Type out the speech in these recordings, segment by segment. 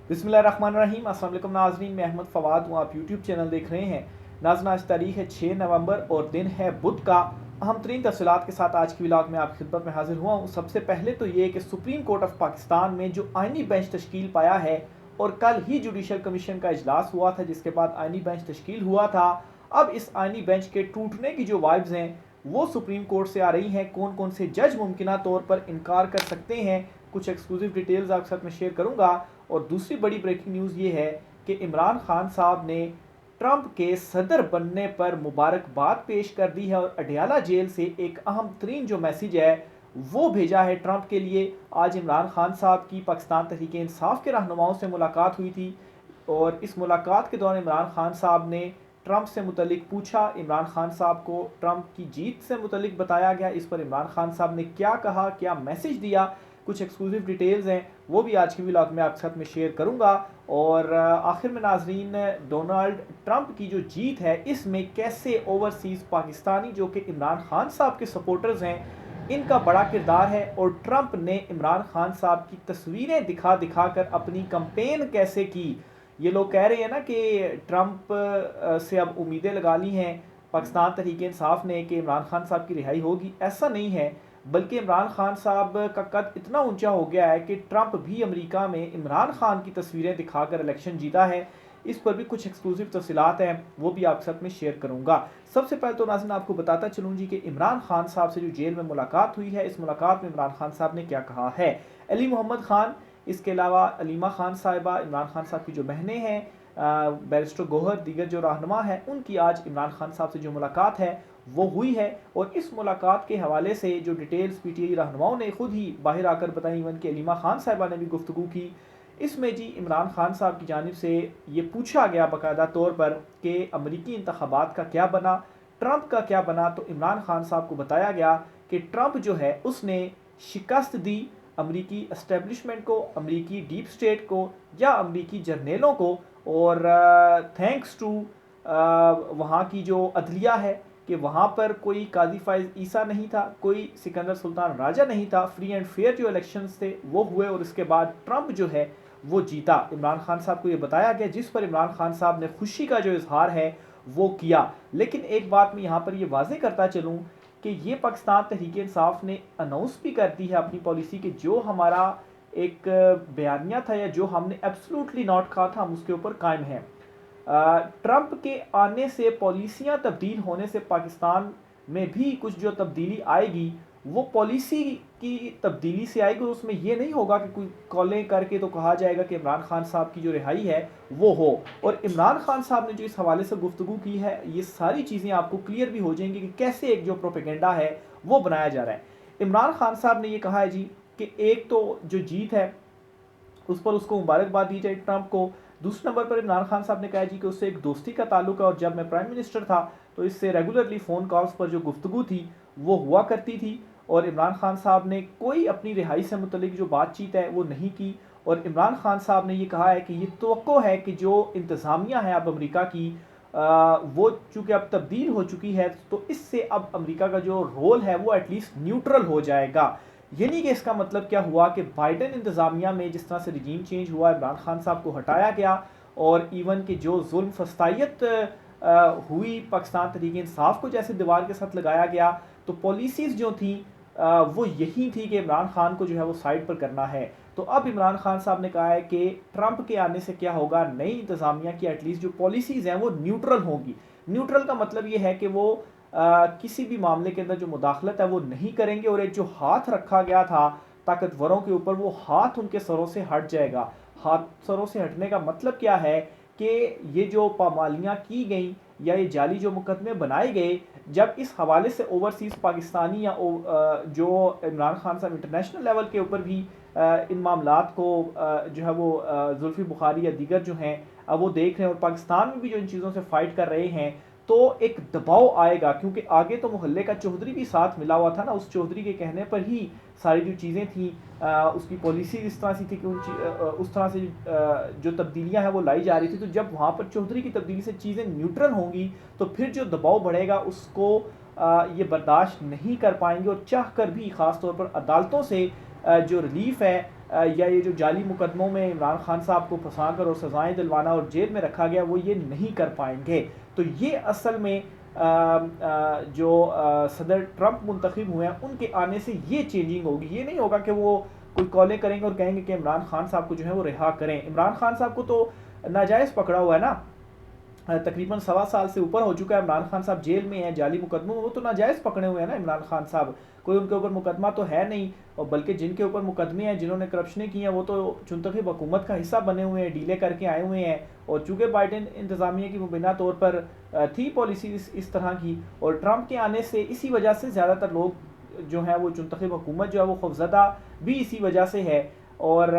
बिस्मिल्लाहिर्रहमानिर्रहीम। अस्सलाम वालेकुम नाज़रीन, मैं अहमद फ़वाद हूँ। आप यूट्यूब चैनल देख रहे हैं। नाज़रीन, आज तारीख़ है 6 नवंबर और दिन है बुध का। अहम तरीन तफ़सीलात के साथ आज की व्लॉग में आपकी खिदमत में हाजिर हुआ हूँ। सबसे पहले तो ये कि सुप्रीम कोर्ट ऑफ पाकिस्तान में जो आइनी बेंच तश्कील पाया है और कल ही जुडिशल कमीशन का इजलास हुआ था, जिसके बाद आइनी बेंच तश्कील हुआ था। अब इस आइनी बेंच के टूटने की जो वाइब्स हैं वो सुप्रीम कोर्ट से आ रही हैं। कौन कौन से जज मुमकिना तौर पर इनकार कर सकते हैं, कुछ एक्सक्लूसिव डिटेल्स आपके साथ मैं शेयर करूँगा। और दूसरी बड़ी ब्रेकिंग न्यूज़ ये है कि इमरान खान साहब ने ट्रंप के सदर बनने पर मुबारकबाद पेश कर दी है और अडयाला जेल से एक अहम तरीन जो मैसेज है वो भेजा है ट्रंप के लिए। आज इमरान खान साहब की पाकिस्तान तहरीक इंसाफ के रहनुमाओं से मुलाकात हुई थी और इस मुलाकात के दौरान इमरान खान साहब ने ट्रंप से मुतलिक पूछा। इमरान खान साहब को ट्रंप की जीत से मुतलिक बताया गया। इस पर इमरान खान साहब ने क्या कहा, क्या मैसेज दिया, कुछ एक्सक्लूसिव डिटेल्स हैं वो भी आज की व्लॉग में आपके साथ में शेयर करूंगा। और आखिर में नाजरीन, डोनाल्ड ट्रंप की जो जीत है इसमें कैसे ओवरसीज़ पाकिस्तानी जो कि इमरान खान साहब के सपोर्टर्स हैं इनका बड़ा किरदार है, और ट्रंप ने इमरान खान साहब की तस्वीरें दिखा दिखा कर अपनी कंपेन कैसे की। ये लोग कह रहे हैं ना कि ट्रंप से अब उम्मीदें लगा ली हैं पाकिस्तान तहरीक इंसाफ ने कि इमरान खान साहब की रिहाई होगी। ऐसा नहीं है, बल्कि इमरान खान साहब का कद इतना ऊंचा हो गया है कि ट्रंप भी अमेरिका में इमरान खान की तस्वीरें दिखाकर इलेक्शन जीता है। इस पर भी कुछ एक्सक्लूसिव तफसीलात हैं वो भी आपके साथ में शेयर करूंगा। सबसे पहले तो नाज़रीन आपको बताता चलूँ जी कि इमरान खान साहब से जो जेल में मुलाकात हुई है, इस मुलाकात में इमरान खान साहब ने क्या कहा है। अली मोहम्मद खान, इसके अलावा अलीमा खान साहिबा, इमरान खान साहब की जो बहनें हैं, बैरिस्टर गोहर, दीगर जो रहनुमा हैं, उनकी आज इमरान खान साहब से जो मुलाकात है वो हुई है। और इस मुलाकात के हवाले से जो डिटेल्स पीटीआई रहनुमाओं ने खुद ही बाहर आकर बताई, इवन कि अलीमा खान साहिबा ने भी गुफ्तगू की। इसमें जी इमरान खान साहब की जानिब से ये पूछा गया बाकायदा तौर पर कि अमरीकी इंतखाबात का क्या बना, ट्रंप का क्या बना। तो इमरान खान साहब को बताया गया कि ट्रंप जो है उसने शिकस्त दी अमरीकी एस्टेब्लिशमेंट को, अमरीकी डीप स्टेट को या अमरीकी जर्नेलों को। और थैंक्स टू वहाँ की जो अदलिया है कि वहाँ पर कोई काजी फाइज ईसा नहीं था, कोई सिकंदर सुल्तान राजा नहीं था। फ्री एंड फेयर जो इलेक्शंस थे वो हुए और इसके बाद ट्रंप जो है वो जीता। इमरान खान साहब को ये बताया गया, जिस पर इमरान खान साहब ने खुशी का जो इजहार है वो किया। लेकिन एक बात मैं यहाँ पर ये वाजे करता चलूँ कि ये पाकिस्तान तहरीक इंसाफ ने अनाउंस भी कर दी है अपनी पॉलिसी कि जो हमारा एक बयानिया था या जो हमने एब्सोल्युटली नॉट कहा था, हम उसके ऊपर कायम हैं। ट्रंप के आने से, पॉलिसियां तब्दील होने से पाकिस्तान में भी कुछ जो तब्दीली आएगी वो पॉलिसी की तब्दीली से आएगी। उसमें ये नहीं होगा कि कोई कॉलें करके तो कहा जाएगा कि इमरान खान साहब की जो रिहाई है वो हो। और इमरान खान साहब ने जो इस हवाले से गुफ्तगू की है, ये सारी चीज़ें आपको क्लियर भी हो जाएंगी कि कैसे एक जो प्रोपेगेंडा है वो बनाया जा रहा है। इमरान खान साहब ने ये कहा है जी कि एक तो जो जीत है उस पर उसको मुबारकबाद दी जाए ट्रंप को। दूसरे नंबर पर इमरान खान साहब ने कहा जी कि उससे एक दोस्ती का ताल्लुक है और जब मैं प्राइम मिनिस्टर था तो इससे रेगुलरली फ़ोन कॉल्स पर जो गुफ्तगू थी वो हुआ करती थी। और इमरान खान साहब ने कोई अपनी रिहाई से मुतलिक जो बातचीत है वो नहीं की। और इमरान खान साहब ने ये कहा है कि ये तवक्को है कि जो इंतज़ामिया है अब अमेरिका की, वो चूँकि अब तब्दील हो चुकी है तो इससे अब अमेरिका का जो रोल है वो एटलीस्ट न्यूट्रल हो जाएगा। यानी कि इसका मतलब क्या हुआ कि बाइडेन इंतज़ामिया में जिस तरह से रिजीम चेंज हुआ, इमरान खान साहब को हटाया गया और इवन कि जो जुल्म फस्तायत हुई पाकिस्तान तहरीक इंसाफ को जैसे दीवार के साथ लगाया गया, तो पॉलिसीज़ जो थी वो यही थी कि इमरान खान को जो है वो साइड पर करना है। तो अब इमरान खान साहब ने कहा है कि ट्रंप के आने से क्या होगा, नई इंतज़ामिया की एटलीस्ट जो पॉलिसीज़ हैं वो न्यूट्रल होंगी। न्यूट्रल का मतलब ये है कि वो किसी भी मामले के अंदर जो मुदाखलत है वो नहीं करेंगे और एक जो हाथ रखा गया था ताकतवरों के ऊपर, वो हाथ उनके सरों से हट जाएगा। हाथ सरों से हटने का मतलब क्या है कि ये जो पामालियाँ की गई या ये जाली जो मुकदमे बनाए गए, जब इस हवाले से ओवरसीज़ पाकिस्तानी या जो इमरान खान साहब इंटरनेशनल लेवल के ऊपर भी इन मामलात को जो है वो जुल्फ़ी बुखारी या दीगर जो हैं वो देख रहे हैं और पाकिस्तान में भी जो इन चीज़ों से फ़ाइट कर रहे हैं, तो एक दबाव आएगा। क्योंकि आगे तो मोहल्ले का चौधरी भी साथ मिला हुआ था ना, उस चौधरी के कहने पर ही सारी जो चीज़ें थी, उसकी पॉलिसी इस तरह से थी कि उस तरह से जो तब्दीलियां हैं वो लाई जा रही थी। तो जब वहाँ पर चौधरी की तब्दीली से चीज़ें न्यूट्रल होंगी तो फिर जो दबाव बढ़ेगा उसको ये बर्दाश्त नहीं कर पाएंगे और चाह कर भी ख़ास तौर पर अदालतों से जो रिलीफ है या ये जो जाली मुकदमों में इमरान खान साहब को फंसा कर और सज़ाएँ दिलवाना और जेल में रखा गया, वो ये नहीं कर पाएंगे। तो ये असल में जो सदर ट्रंप मुंतखब हुए हैं उनके आने से ये चेंजिंग होगी। ये नहीं होगा कि वो कोई कॉलें करेंगे और कहेंगे कि इमरान खान साहब को जो है वो रिहा करें। इमरान खान साहब को तो नाजायज़ पकड़ा हुआ है ना, तकरीबन 1.25 साल से ऊपर हो चुका है। इमरान खान साहब जेल में हैं जाली मुकदमों में, वो तो नाजायज़ पकड़े हुए हैं ना इमरान खान साहब। कोई उनके ऊपर मुकदमा तो है नहीं, और बल्कि जिनके ऊपर मुकदमे हैं, जिन्होंने करप्शनें की हैं, वो तो चुनतखब हुकूमत का हिस्सा बने हुए हैं, डीले करके आए हुए हैं। और चूँकि बाइडेन इंतज़ामिया की मुबीना तौर पर थी पॉलिसी इस तरह की, और ट्रंप के आने से इसी वजह से ज़्यादातर लोग जो हैं वो चुनतखब हुकूमत जो है वो खौफज़दा भी इसी वजह से है। और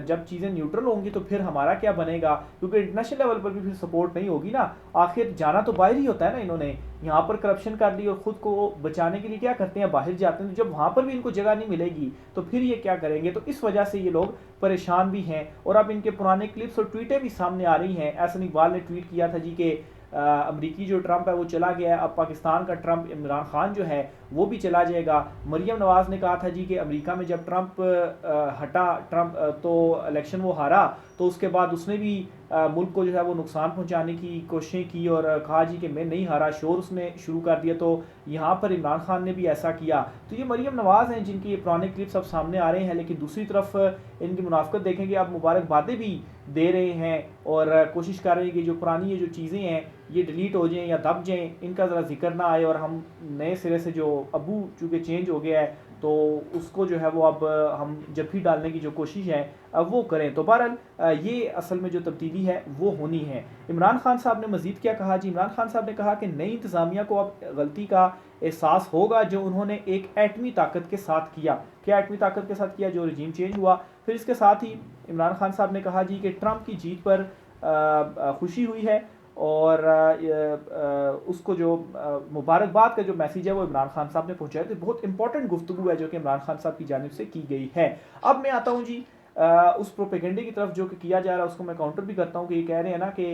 जब चीज़ें न्यूट्रल होंगी तो फिर हमारा क्या बनेगा, क्योंकि इंटरनेशनल लेवल पर भी फिर सपोर्ट नहीं होगी ना। आखिर जाना तो बाहर ही होता है ना, इन्होंने यहाँ पर करप्शन कर ली और ख़ुद को बचाने के लिए क्या करते हैं, बाहर जाते हैं। तो जब वहाँ पर भी इनको जगह नहीं मिलेगी तो फिर ये क्या करेंगे। तो इस वजह से ये लोग परेशान भी हैं। और अब इनके पुराने क्लिप्स और ट्वीटें भी सामने आ रही हैं। एहसन इकबाल ने ट्वीट किया था जी कि अमरीकी जो ट्रंप है वो चला गया है, अब पाकिस्तान का ट्रंप इमरान खान जो है वो भी चला जाएगा। मरियम नवाज़ ने कहा था जी कि अमेरिका में जब ट्रंप ट्रंप तो इलेक्शन वो हारा, तो उसके बाद उसने भी मुल्क को जो है वो नुकसान पहुंचाने की कोशिशें की और कहा जी कि मैं नहीं हारा, शोर उसने शुरू कर दिया। तो यहाँ पर इमरान खान ने भी ऐसा किया। तो ये मरियम नवाज़ हैं जिनकी ये पुराने क्लिप्स अब सामने आ रहे हैं। लेकिन दूसरी तरफ इनकी मुनाफिकत देखेंगे, आप मुबारकबादें भी दे रहे हैं और कोशिश कर रहे हैं कि जो पुरानी ये जो चीज़ें हैं ये डिलीट हो जाएं या दब जाएं, इनका ज़रा जिक्र ना आए और हम नए सिरे से जो अबू चूँकि चेंज हो गया है तो उसको जो है वो अब हम जब भी डालने की जो कोशिश है अब वो करें। तो बहरहाल ये असल में जो तब्दीली है वो होनी है। इमरान खान साहब ने मज़ीद क्या कहा जी, इमरान खान साहब ने कहा कि नई इंतज़ामिया को अब गलती का एहसास होगा जो उन्होंने एक एटमी ताकत के साथ किया। क्या एटमी ताकत के साथ किया, जो रजीम चेंज हुआ। फिर इसके साथ ही इमरान खान साहब ने कहा जी कि ट्रंप की जीत पर खुशी हुई है और उसको जो मुबारकबाद का जो मैसेज है वो इमरान खान साहब ने पहुंचाया। तो बहुत इंपॉर्टेंट गुफ्तगू है जो कि इमरान खान साहब की जानिब से की गई है। अब मैं आता हूं जी उस प्रोपेगेंडे की तरफ जो कि किया जा रहा है, उसको मैं काउंटर भी करता हूं कि ये कह रहे हैं ना कि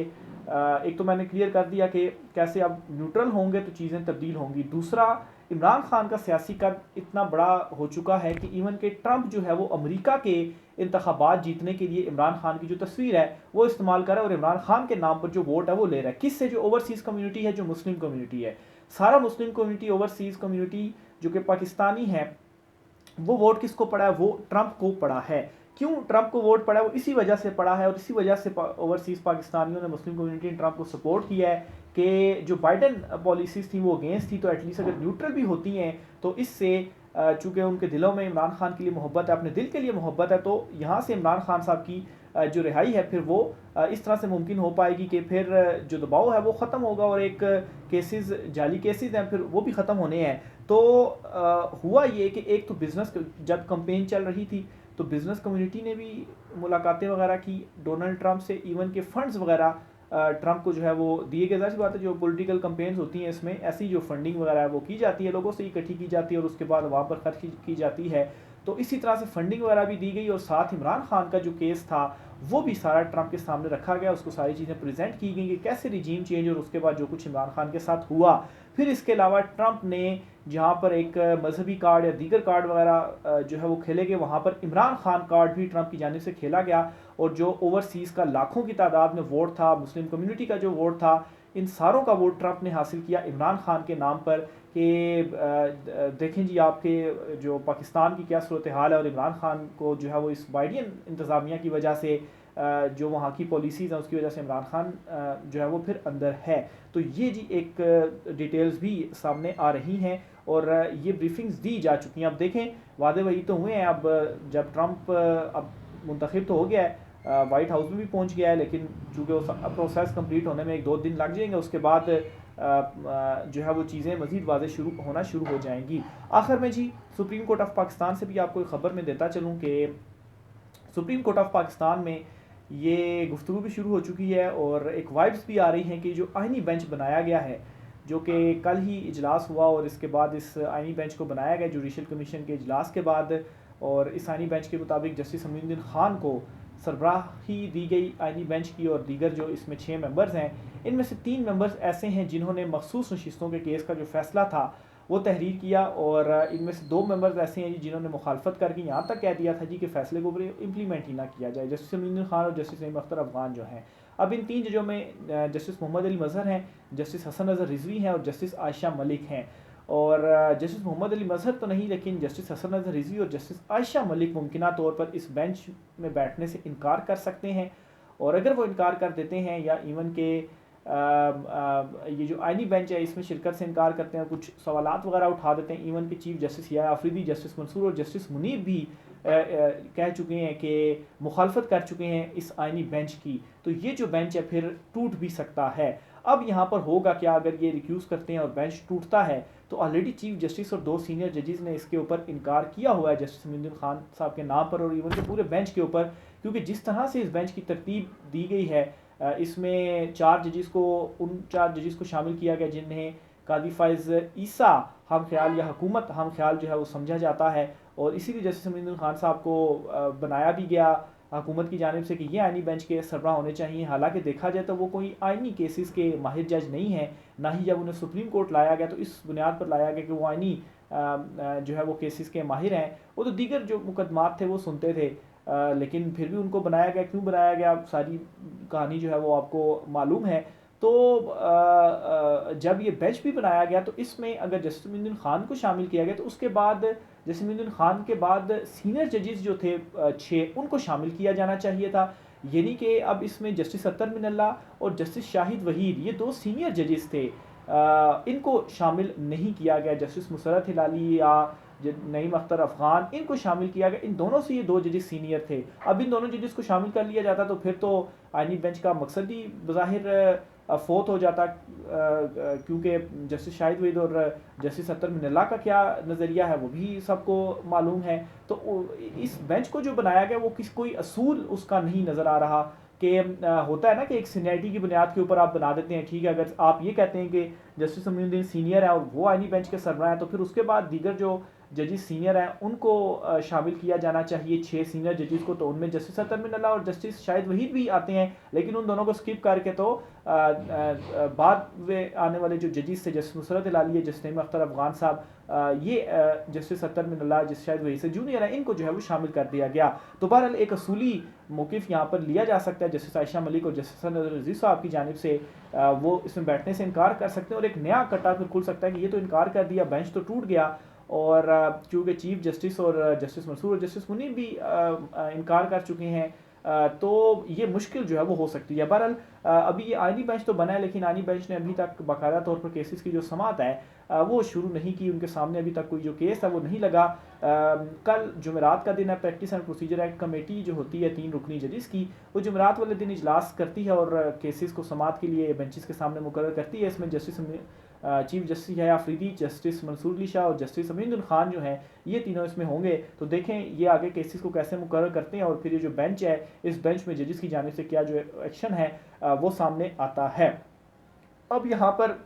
एक तो मैंने क्लियर कर दिया कि कैसे अब न्यूट्रल होंगे तो चीज़ें तब्दील होंगी। दूसरा, इमरान खान का सियासी कद इतना बड़ा हो चुका है कि इवन के ट्रंप जो है वो अमेरिका के इंतखाबात जीतने के लिए इमरान खान की जो तस्वीर है वो इस्तेमाल कर रहा है और इमरान खान के नाम पर जो वोट है वो ले रहा है। किससे? जो ओवरसीज़ कम्युनिटी है, जो मुस्लिम कम्युनिटी है, सारा मुस्लिम कम्युनिटी, ओवरसीज़ कम्युनिटी जो कि पाकिस्तानी है, वो वोट किसको पड़ा है? वो ट्रंप को पड़ा है। क्यों ट्रंप को वोट पड़ा है? वो इसी वजह से पड़ा है और इसी वजह से ओवरसीज़ पाकिस्तानियों ने, मुस्लिम कम्युनिटी ने ट्रंप को सपोर्ट किया है कि जो बाइडन पॉलिसीज़ थी वो अगेंस्ट थी, तो एटलीस्ट अगर न्यूट्रल भी होती हैं तो इससे चूँकि उनके दिलों में इमरान खान के लिए मोहब्बत है, अपने दिल के लिए मोहब्बत है, तो यहाँ से इमरान खान साहब की जो रिहाई है फिर वो इस तरह से मुमकिन हो पाएगी कि फिर जो दबाव है वो ख़त्म होगा और एक केसेस, जाली केसेस हैं, फिर वो भी ख़त्म होने हैं। तो हुआ ये कि एक तो बिज़नेस, जब कंपेन चल रही थी तो बिज़नेस कम्युनिटी ने भी मुलाकातें वगैरह की डोनाल्ड ट्रंप से, इवन के फंड्स वगैरह ट्रंप को जो है वो दिए गए। ज़ाहिर सी बात है, जो पॉलिटिकल कंपेन्स होती हैं इसमें ऐसी जो फंडिंग वगैरह है वो की जाती है, लोगों से इकट्ठी की जाती है और उसके बाद वहाँ पर खर्च की जाती है। तो इसी तरह से फंडिंग वगैरह भी दी गई और साथ इमरान खान का जो केस था वो भी सारा ट्रंप के सामने रखा गया, उसको सारी चीज़ें प्रेजेंट की गई कि कैसे रिजीम चेंज और उसके बाद जो कुछ इमरान खान के साथ हुआ। फिर इसके अलावा ट्रंप ने जहाँ पर एक मजहबी कार्ड या दीगर कार्ड वगैरह जो है वो खेले गए, वहाँ पर इमरान खान कार्ड भी ट्रंप की जानिब से खेला गया और जो ओवरसीज़ का लाखों की तादाद में वोट था, मुस्लिम कम्युनिटी का जो वोट था, इन सारों का वोट ट्रंप ने हासिल किया इमरान खान के नाम पर कि देखें जी आपके जो पाकिस्तान की क्या सूरत हाल है और इमरान खान को जो है वो इस बाइडियन इंतज़ामिया की वजह से जो वहाँ की पॉलिसीज़ हैं उसकी वजह से इमरान खान जो है वो फिर अंदर है। तो ये जी एक डिटेल्स भी सामने आ रही हैं और ये ब्रीफिंग्स दी जा चुकी हैं। अब देखें, वादे वही तो हुए हैं। अब जब ट्रंप अब मुंतखब तो हो गया है, वाइट हाउस में भी पहुंच गया है, लेकिन चूँकि वो प्रोसेस कंप्लीट होने में 1-2 दिन लग जाएंगे, उसके बाद जो है वो चीज़ें मज़ीद वाज़ेह होना शुरू हो जाएंगी। आखिर में जी सुप्रीम कोर्ट ऑफ पाकिस्तान से भी आपको एक ख़बर में देता चलूँ कि सुप्रीम कोर्ट ऑफ पाकिस्तान में ये गुफ्तगू भी शुरू हो चुकी है और एक वाइब्स भी आ रही हैं कि जो आइनी बेंच बनाया गया है, जो कि कल ही इजलास हुआ और इसके बाद इस आइनी बेंच को बनाया गया जुडिशल कमीशन के इजलास के बाद, और इस आइनी बेंच के मुताबिक जस्टिस अमीनुद्दीन खान को सरबराही दी गई आइनी बेंच की और दीगर जो इसमें 6 मेंबर्स हैं, इनमें से 3 मेंबर्स ऐसे हैं जिन्होंने मखसूस नशिस्तों के केस का जो फैसला था वो तहरीर किया और इनमें से 2 मेंबर्स ऐसे हैं जी जिन्होंने मुखालफत करके यहाँ तक कह दिया था जी कि फ़ैसले को इम्प्लीमेंट ही ना किया जाए, जस्टिस अमीनुद्दीन खान और जस्टिस नईम अख्तर अफगान जो हैं। अब इन 3 जजों में जस्टिस मोहम्मद अली मज़हर हैं, जस्टिस हसन नज़र रिजवी हैं और जस्टिस आयशा मलिक हैं। और जस्टिस मोहम्मद अली मज़हर तो नहीं, लेकिन जस्टिस हसन नज़र रिजवी और जस्टिस आयशा मलिक मुमकिना तौर पर इस बेंच में बैठने से इनकार कर सकते हैं। और अगर वो इनकार कर देते हैं या इवन के ये जो आइनी बेंच है इसमें शिरकत से इनकार करते हैं, कुछ सवालात वगैरह उठा देते हैं, इवन के चीफ जस्टिस या आफरीदी, जस्टिस मंसूर और जस्टिस मुनीब भी कह चुके हैं कि मुखालफत कर चुके हैं इस आइनी बेंच की, तो ये जो बेंच है फिर टूट भी सकता है। अब यहाँ पर होगा क्या, अगर ये रिक्यूज़ करते हैं और बेंच टूटता है तो ऑलरेडी चीफ जस्टिस और 2 सीनियर जजेस ने इसके ऊपर इनकार किया हुआ है जस्टिस अमीनुद्दीन खान साहब के नाम पर और इवन के पूरे बेंच के ऊपर, क्योंकि जिस तरह से इस बेंच की तरतीब दी गई है इसमें 4 जजेस को, उन 4 जजेस को शामिल किया गया जिन्हें कादी फ़ाइज़ ईसा हम ख्याल या हुकूमत हम ख्याल जो है वो समझा जाता है, और इसीलिए जस्टिस अमीनुद्दीन खान साहब को बनाया भी गया हुकूमत की जानिब से कि ये आइनी बेंच के सरबरा होने चाहिए। हालांकि देखा जाए तो वो कोई आइनी केसेस के माहिर जज नहीं है, ना ही जब उन्हें सुप्रीम कोर्ट लाया गया तो इस बुनियाद पर लाया गया कि वो आइनी जो है वो केसेस के माहिर हैं, वो तो दीगर जो मुकदमात थे वो सुनते थे, लेकिन फिर भी उनको बनाया गया। क्यों बनाया गया, सारी कहानी जो है वो आपको मालूम है। तो जब ये बेंच भी बनाया गया तो इसमें अगर जस्टिस अमीनुद्दीन खान को शामिल किया गया तो उसके बाद जस्टिस अमीनुद्दीन खान के बाद सीनियर जजेस जो थे 6 उनको शामिल किया जाना चाहिए था। यानी कि अब इसमें जस्टिस अत्तर मिनल्ला और जस्टिस शाहिद वहीद ये 2 सीनियर जजेस थे, इनको शामिल नहीं किया गया। जस्टिस मुसर्रत हिलाली या नईम अख्तर अफगान इनको शामिल किया गया, इन दोनों से ये 2 जजेस सीनियर थे। अब इन दोनों जजेस को शामिल कर लिया जाता तो फिर तो आइनी बेंच का मकसद ही बज़ाहिर फोत हो जाता, क्योंकि जस्टिस शाहिद वहीद और जस्टिस अत्तर मिनल्ला का क्या नज़रिया है वो भी सबको मालूम है। तो इस बेंच को जो बनाया गया वो कोई असूल उसका नहीं नज़र आ रहा कि होता है ना कि एक सीनियरिटी की बुनियाद के ऊपर आप बना देते हैं। ठीक है, अगर आप ये कहते हैं कि जस्टिस अमीनुद्दीन सीनियर है और वो आइनी बेंच के सरबराह हैं तो फिर उसके बाद दीगर जो जजेस सीनियर हैं उनको शामिल किया जाना चाहिए 6 सीनियर जजेस को, तो उनमें जस्टिस अत्तर मिनल्ला और जस्टिस शाहिद वहीद भी आते हैं, लेकिन उन दोनों को स्किप करके तो बाद में आने वाले जो जजेस थे जस्टिस मुसर्रत हिलाली, जस्टिस नईम अख्तर अफगान साहब, ये जस्टिस अत्तर मिनल्ला जस्टिस शाहिद वहीद से जूनियर है, इनको जो है वो शामिल कर दिया गया। तो बहरहाल एक असूली मौक़िफ़ यहाँ पर लिया जा सकता है जस्टिस आयशा मलिक और जस्टिस नज़ीर साहब की जानिब से, वो इसमें बैठने से इनकार कर सकते हैं और एक नया कट्टा फिर खुल सकता है कि ये तो इनकार कर दिया, बेंच तो टूट गया, और चूँकि चीफ जस्टिस और जस्टिस मंसूर और जस्टिस मुनीब भी इनकार कर चुके हैं, तो ये मुश्किल जो है वो हो सकती है। बहरहाल अभी ये आइनी बेंच तो बना है, लेकिन आइनी बेंच ने अभी तक बाकायदा तौर पर केसेस की जो समाअत है वो शुरू नहीं की, उनके सामने अभी तक कोई जो केस है वो नहीं लगा। कल जुमेरात का दिन है, practice and procedure act committee जो होती है 3 रुकनी जजेस की, वो जुमेरात वाले दिन इजलास करती है और केसेस को समाअत के लिए बेंचेस के सामने मुकर्रर करती है। इसमें जस्टिस चीफ जस्टिस है आफरीदी, जस्टिस मंसूर अली शाह और जस्टिस अमीनुद्दीन खान जो हैं ये तीनों इसमें होंगे। तो देखें ये आगे केसेस को कैसे मुकर्रर करते हैं और फिर ये जो बेंच है इस बेंच में जजेस की जानिब से क्या जो एक्शन है वो सामने आता है। अब यहाँ पर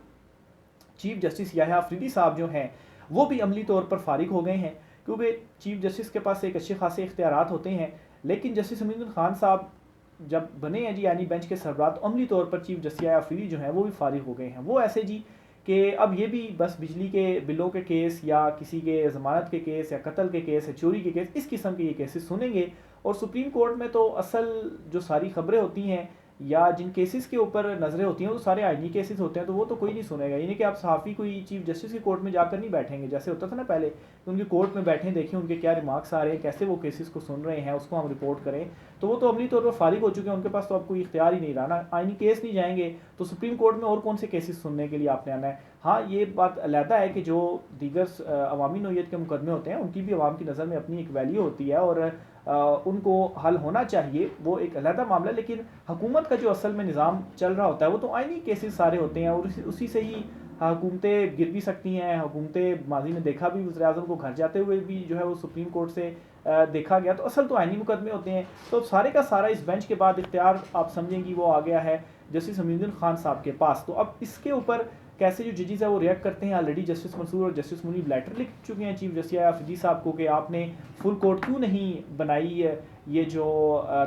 चीफ जस्टिस याह्या आफरीदी साहब जो हैं वो भी अमली तौर पर फारिग हो गए हैं, क्योंकि चीफ जस्टिस के पास एक अच्छे खासे इख्तियारात होते हैं, लेकिन जस्टिस अमीनुद्दीन खान साहब जब बने हैं जी यानी बेंच के सरबराह, तो अमली तौर पर चीफ जस्टिस याह्या आफरीदी जो हैं वो भी फारिग हो गए हैं। वो ऐसे जी कि अब ये भी बस बिजली के बिलों के केस या किसी के ज़मानत के केस या कत्ल के केस या चोरी के केस, इस किस्म के ये केसेस सुनेंगे, और सुप्रीम कोर्ट में तो असल जो सारी खबरें होती हैं या जिन केसेस के ऊपर नज़रें होती हैं वो सारे आइनी केसेस होते हैं, तो वो तो कोई नहीं सुनेगा। यानी कि आप सहाफ़ी कोई चीफ जस्टिस की कोर्ट में जाकर नहीं बैठेंगे जैसे होता था ना पहले, तो उनकी कोर्ट में बैठें, देखें उनके क्या रिमार्क्स आ रहे हैं, कैसे वो केसेस को सुन रहे हैं, उसको हम रिपोर्ट करें। तो वो तो अमली तौर पर फारिग हो चुके हैं, उनके पास तो अब कोई इख्तियार ही नहीं रहा ना, आइनी केस नहीं जाएंगे तो सुप्रीम कोर्ट में और कौन से केसेस सुनने के लिए आपने आना है। हाँ, ये बात अलहदा है कि जो दीगर अवामी नौइयत के मुकदमे होते हैं उनकी भी अवाम की नज़र में अपनी एक वैल्यू होती है और उनको हल होना चाहिए, वो एक अलहदा मामला है। लेकिन हुकूमत का जो असल में निज़ाम चल रहा होता है वो तो आइनी केसेस सारे होते हैं और उसी से ही हुकूमतें गिर भी सकती हैं। हुकूमतें माजी में देखा भी, वज़ीर-ए-आज़म को घर जाते हुए भी जो है वो सुप्रीम कोर्ट से देखा गया, तो असल तो आइनी मुकदमे होते हैं। तो सारे का सारा इस बेंच के बाद इख्तियार आप समझेंगी वो आ गया है जस्टिस अमीनुद्दीन खान साहब के पास। तो अब इसके ऊपर कैसे जो जजेस है वो रिएक्ट करते हैं। ऑलरेडी जस्टिस मंसूर और जस्टिस मुनीब लेटर लिख चुके हैं चीफ जस्टिस अफरीदी साहब को कि आपने फुल कोर्ट क्यों नहीं बनाई है। ये जो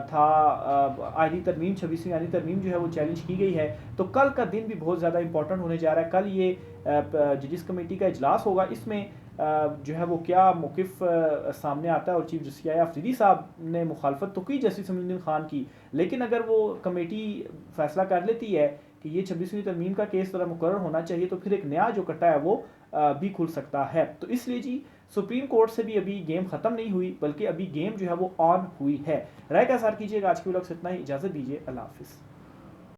था आईनी तरमीम 26वीं आईनी तरमीम जो है वो चैलेंज की गई है। तो कल का दिन भी बहुत ज़्यादा इंपॉर्टेंट होने जा रहा है। कल ये जजिस कमेटी का इजलास होगा, इसमें जो है वो क्या मौक़िफ़ सामने आता है। और चीफ जस्टिस अफरीदी साहब ने मुखालफत तो की जस्टिस अमीनुद्दीन खान की, लेकिन अगर वो कमेटी फैसला कर लेती है कि ये 26वीं तरमीम का केस तरह मुकर्रर होना चाहिए, तो फिर एक नया जो कट्टा है वो भी खुल सकता है। तो इसलिए जी सुप्रीम कोर्ट से भी अभी गेम ख़त्म नहीं हुई, बल्कि अभी गेम जो है वो ऑन हुई है। राय का सार कीजिएगा। आज की व्लॉग से इतना ही, इजाज़त दीजिए, अल्लाह हाफिज़।